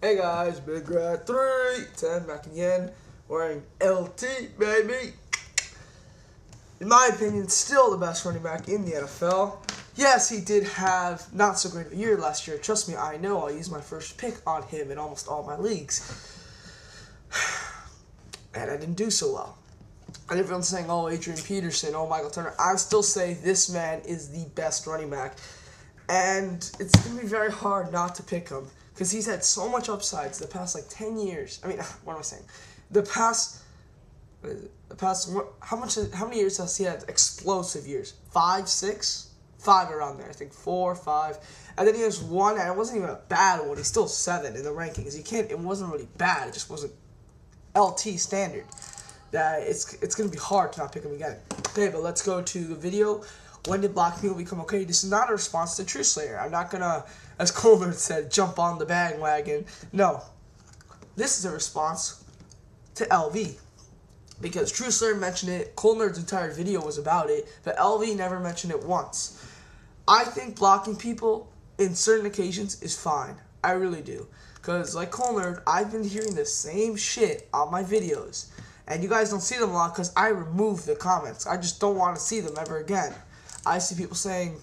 Hey guys, Big Rat 310 back again, wearing LT, baby. In my opinion, still the best running back in the NFL. Yes, he did have not so great of a year last year. Trust me, I know. I used my first pick on him in almost all my leagues. And I didn't do so well. And everyone's saying, oh, Adrian Peterson, oh, Michael Turner. I still say this man is the best running back. And it's going to be very hard not to pick him. Because he's had so much upsides the past, 10 years. I mean, what am I saying? How many years has he had explosive years? 5, 6? 5 around there, I think. 4, 5. And then he has one, and it wasn't even a bad one. He's still 7 in the rankings. It wasn't really bad. It just wasn't LT standard. That it's going to be hard to not pick him again. Okay, but let's go to the video. When did black people become okay? This is not a response to Tslay. I'm not going to, as Coleman said, jump on the bandwagon. No. This is a response to LV. Because Tslay mentioned it, Coleman's entire video was about it, but LV never mentioned it once. I think blocking people in certain occasions is fine. I really do. Because, like Coleman, I've been hearing the same shit on my videos. And you guys don't see them a lot because I remove the comments. I just don't want to see them ever again. I see people saying,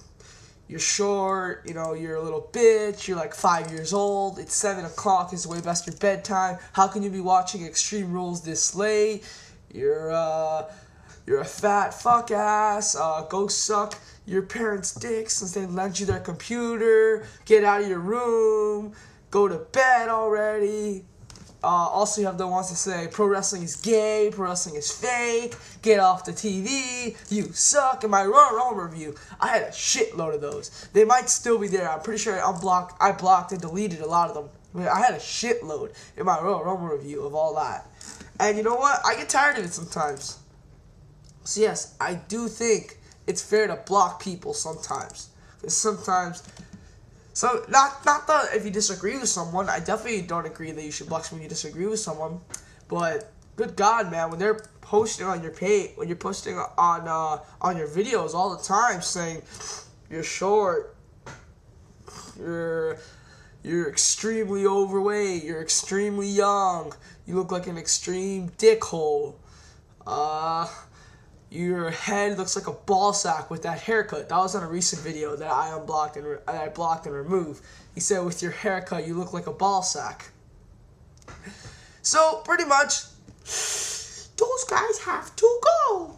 you're short, you're a little bitch, you're like 5 years old, it's 7 o'clock, it's way past your bedtime, how can you be watching Extreme Rules this late, you're a fat fuck ass, go suck your parents' dicks since they lent you their computer, get out of your room, go to bed already. Also, you have the ones that say pro wrestling is gay, pro wrestling is fake, get off the TV, you suck. In my Royal review, I had a shitload of those. They might still be there. I'm pretty sure I blocked and deleted a lot of them. I mean, I had a shitload in my Royal review of all that. And you know what? I get tired of it sometimes. So yes, I do think it's fair to block people sometimes. Because sometimes... So, not that if you disagree with someone, I definitely don't agree that you should block someone you disagree with someone, but good God, man, when they're posting on your page, when you're posting on your videos all the time saying, you're short, you're extremely overweight, you're extremely young, you look like an extreme dickhole, your head looks like a ball sack with that haircut. That was on a recent video that I blocked and removed. He said, with your haircut, you look like a ball sack. So, pretty much, those guys have to go.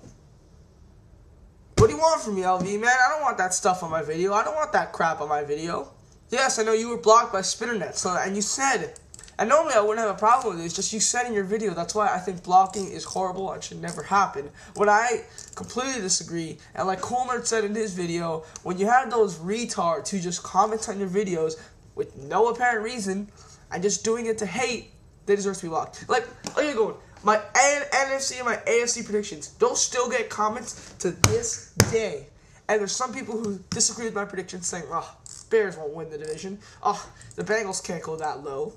What do you want from me, LV, man? I don't want that stuff on my video. I don't want that crap on my video. Yes, I know you were blocked by Spinnernet, and you said... And normally I wouldn't have a problem with it. It's just you said in your video. That's why I think blocking is horrible and should never happen. When I completely disagree, and like Coleman said in his video, when you have those retards who just comment on your videos with no apparent reason and just doing it to hate, they deserve to be blocked. Like, there you go. My NFC and my AFC predictions, those still get comments to this day. And there's some people who disagree with my predictions saying, oh, Bears won't win the division. Oh, the Bengals can't go that low.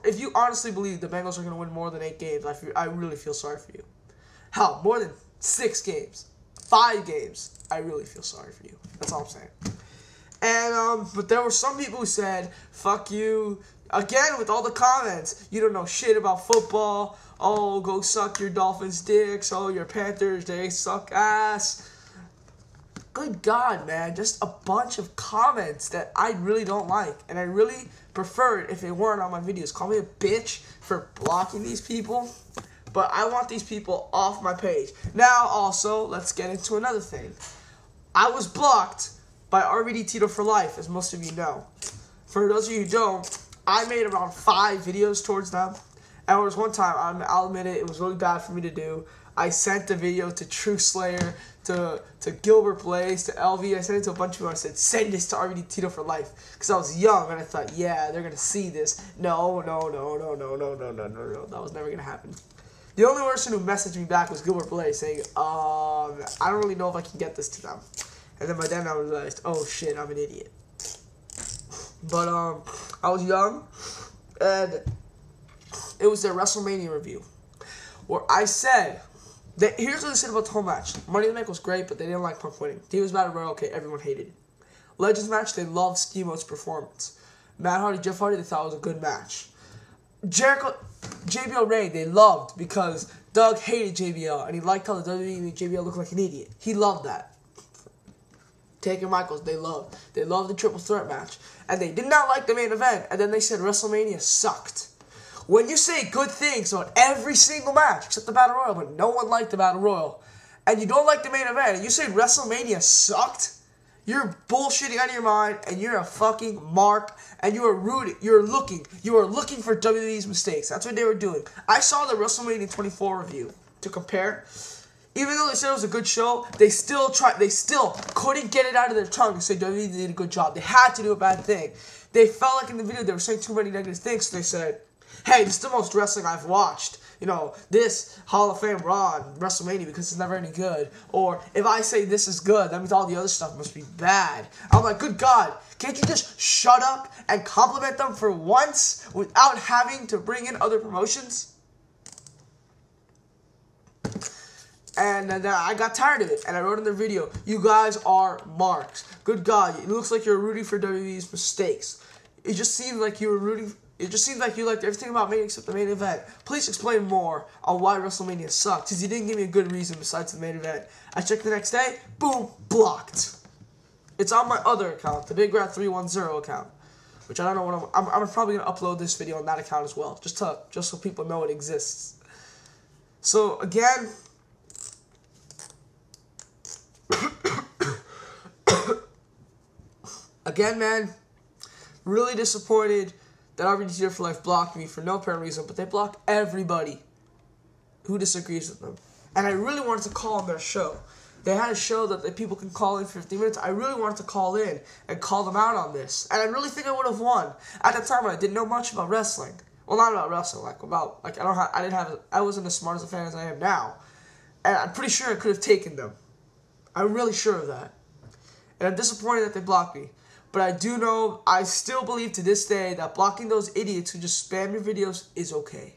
If you honestly believe the Bengals are going to win more than 8 games, I really feel sorry for you. Hell, more than 6 games, 5 games, I really feel sorry for you. That's all I'm saying. And, but there were some people who said, fuck you, again with all the comments, you don't know shit about football, oh, go suck your Dolphins' dicks, oh, your Panthers, they suck ass. Good God, man, just a bunch of comments that I really don't like, and I really prefer it if they weren't on my videos. Call me a bitch for blocking these people, but I want these people off my page. Now, also, let's get into another thing. I was blocked by RVD Tito for life, as most of you know. For those of you who don't, I made around 5 videos towards them, and there was one time, I'll admit it was really bad for me to do. I sent the video to Tslay, to Gilbert Blaze, to LV. I sent it to a bunch of people. I said, send this to RVD Tito for life. Because I was young, and I thought, yeah, they're going to see this. No. That was never going to happen. The only person who messaged me back was Gilbert Blaze saying, I don't really know if I can get this to them. And then by then I realized, oh, shit, I'm an idiot. But, I was young, and it was their WrestleMania review, where I said... Here's what they said about the whole match. Money in the Bank was great, but they didn't like Punk winning. Divas Battle Royal, okay, everyone hated it. Legends match, they loved Steamboat's performance. Matt Hardy, Jeff Hardy, they thought it was a good match. Jericho, JBL Ray, they loved because Doug hated JBL, and he liked how the WWE made JBL look like an idiot. He loved that. Taker Michaels, they loved the triple threat match, and they did not like the main event, and then they said WrestleMania sucked. When you say good things about every single match, except the Battle Royal, but no one liked the Battle Royal, and you don't like the main event, and you say WrestleMania sucked, you're bullshitting out of your mind, and you're a fucking mark, and you are rooting, you are looking for WWE's mistakes. That's what they were doing. I saw the WrestleMania 24 review to compare. Even though they said it was a good show, they still couldn't get it out of their tongue to say WWE did a good job. They had to do a bad thing. They felt like in the video they were saying too many negative things, so they said, hey, this is the most wrestling I've watched. You know, this Hall of Fame Raw and WrestleMania because it's never any good. Or if I say this is good, that means all the other stuff must be bad. I'm like, good God, can't you just shut up and compliment them for once without having to bring in other promotions? And then I got tired of it, and I wrote in the video, you guys are marks. Good God, it looks like you're rooting for WWE's mistakes. It just seems like you were rooting. It just seems like you liked everything about me except the main event. Please explain more on why WrestleMania sucked, because you didn't give me a good reason besides the main event. I checked the next day, boom, blocked. It's on my other account, the Big Rat 310 account, which I don't know what I'm probably gonna upload this video on that account as well, just so people know it exists. So again. Again, man, really disappointed that RBT for Life blocked me for no apparent reason, but they block everybody who disagrees with them. And I really wanted to call on their show. They had a show that people can call in for 15 minutes. I really wanted to call in and call them out on this. And I really think I would have won. At that time, I didn't know much about wrestling. Well, not about wrestling, I wasn't as smart as a fan as I am now. And I'm pretty sure I could have taken them. I'm really sure of that. And I'm disappointed that they blocked me. But I do know, I still believe to this day that blocking those idiots who just spam your videos is okay.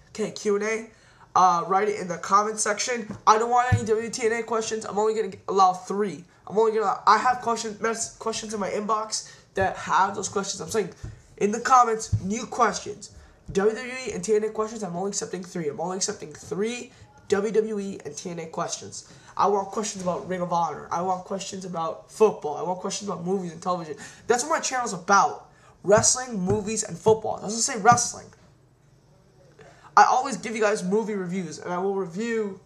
Okay, Q&A. Write it in the comment section. I don't want any WTNA questions. I'm only going to allow 3. I have questions in my inbox that have those questions. I'm saying in the comments, new questions. WWE and TNA questions, I'm only accepting 3. I'm only accepting 3 WWE and TNA questions. I want questions about Ring of Honor. I want questions about football. I want questions about movies and television. That's what my channel's about. Wrestling, movies, and football. It doesn't say wrestling. I always give you guys movie reviews, and I will review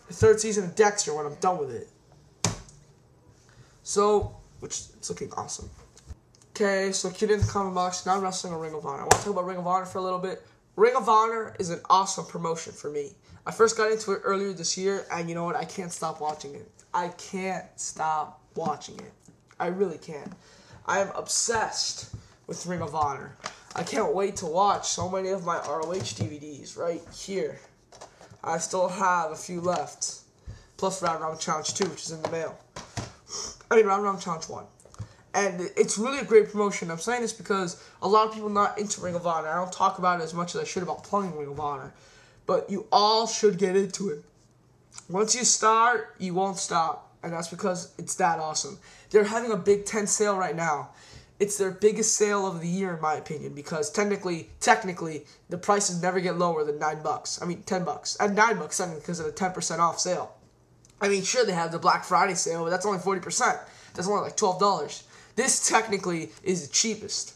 the 3rd season of Dexter when I'm done with it. So, which it's looking awesome. Okay, so keep it in the comment box. Not wrestling or Ring of Honor. I want to talk about Ring of Honor for a little bit. Ring of Honor is an awesome promotion for me. I first got into it earlier this year, and you know what? I can't stop watching it. I can't stop watching it. I really can't. I am obsessed with Ring of Honor. I can't wait to watch so many of my ROH DVDs right here. I still have a few left. Plus Round Round Challenge 2, which is in the mail. Round Round Challenge 1. And it's really a great promotion. I'm saying this because a lot of people not into Ring of Honor. I don't talk about it as much as I should about plugging Ring of Honor. But you all should get into it. Once you start, you won't stop. And that's because it's that awesome. They're having a Big 10 sale right now. It's their biggest sale of the year, in my opinion. Because technically, the prices never get lower than $9. I mean, $10. And $9 because of the 10% off sale. I mean, sure, they have the Black Friday sale, but that's only 40%. That's only like $12. This technically is the cheapest.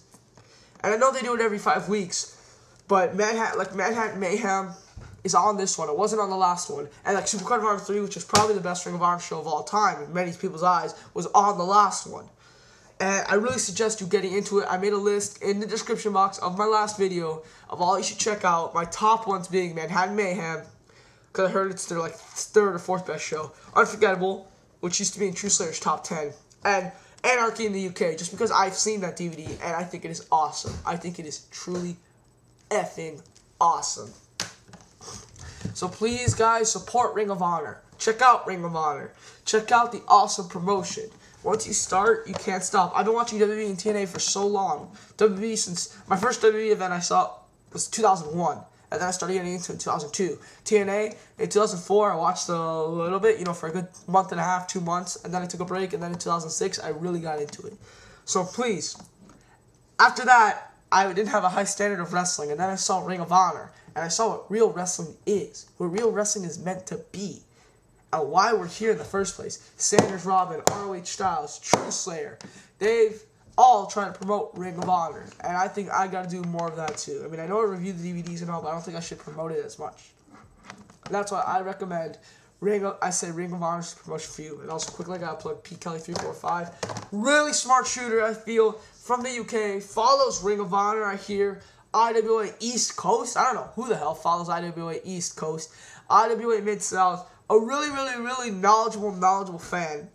And I know they do it every 5 weeks. But Manhattan Mayhem is on this one. It wasn't on the last one. And like Supercard of Honor 3, which is probably the best Ring of Honor show of all time in many people's eyes, was on the last one. And I really suggest you getting into it. I made a list in the description box of my last video of all you should check out. My top ones being Manhattan Mayhem, because I heard it's their like 3rd or 4th best show. Unforgettable, which used to be in True Slayer's top 10. And Anarchy in the UK, just because I've seen that DVD and I think it is awesome. I think it is truly effing awesome. So please, guys, support Ring of Honor. Check out Ring of Honor. Check out the awesome promotion. Once you start, you can't stop. I've been watching WWE and TNA for so long. WWE since my first WWE event I saw was 2001. And then I started getting into it in 2002. TNA, in 2004, I watched a little bit, for a good month and a half, 2 months. And then I took a break. And then in 2006, I really got into it. So please, After that, I didn't have a high standard of wrestling, and then I saw Ring of Honor, and I saw what real wrestling is, what real wrestling is meant to be, and why we're here in the first place. Sanders Robin, ROH Styles, Tslay, they've all trying to promote Ring of Honor, and I think I gotta do more of that too. I mean, I know I reviewed the DVDs and all, but I don't think I should promote it as much. And that's why I recommend Ring of Honor is a promotion for you. And also, quickly, I gotta plug P Kelly345. Really smart shooter, I feel, from the UK. Follows Ring of Honor, I hear. IWA East Coast. I don't know who the hell follows IWA East Coast. IWA Mid-South. A really knowledgeable fan.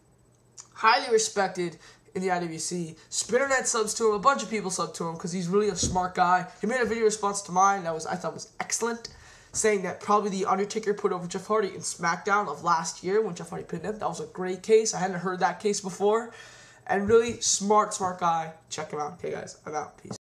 Highly respected in the IWC. Spinnernet subs to him. A bunch of people sub to him because he's really a smart guy. He made a video response to mine that I thought was excellent, saying that probably The Undertaker put over Jeff Hardy in SmackDown of last year when Jeff Hardy pinned him. That was a great case. I hadn't heard that case before. And really smart guy. Check him out. Okay, guys, I'm out. Peace.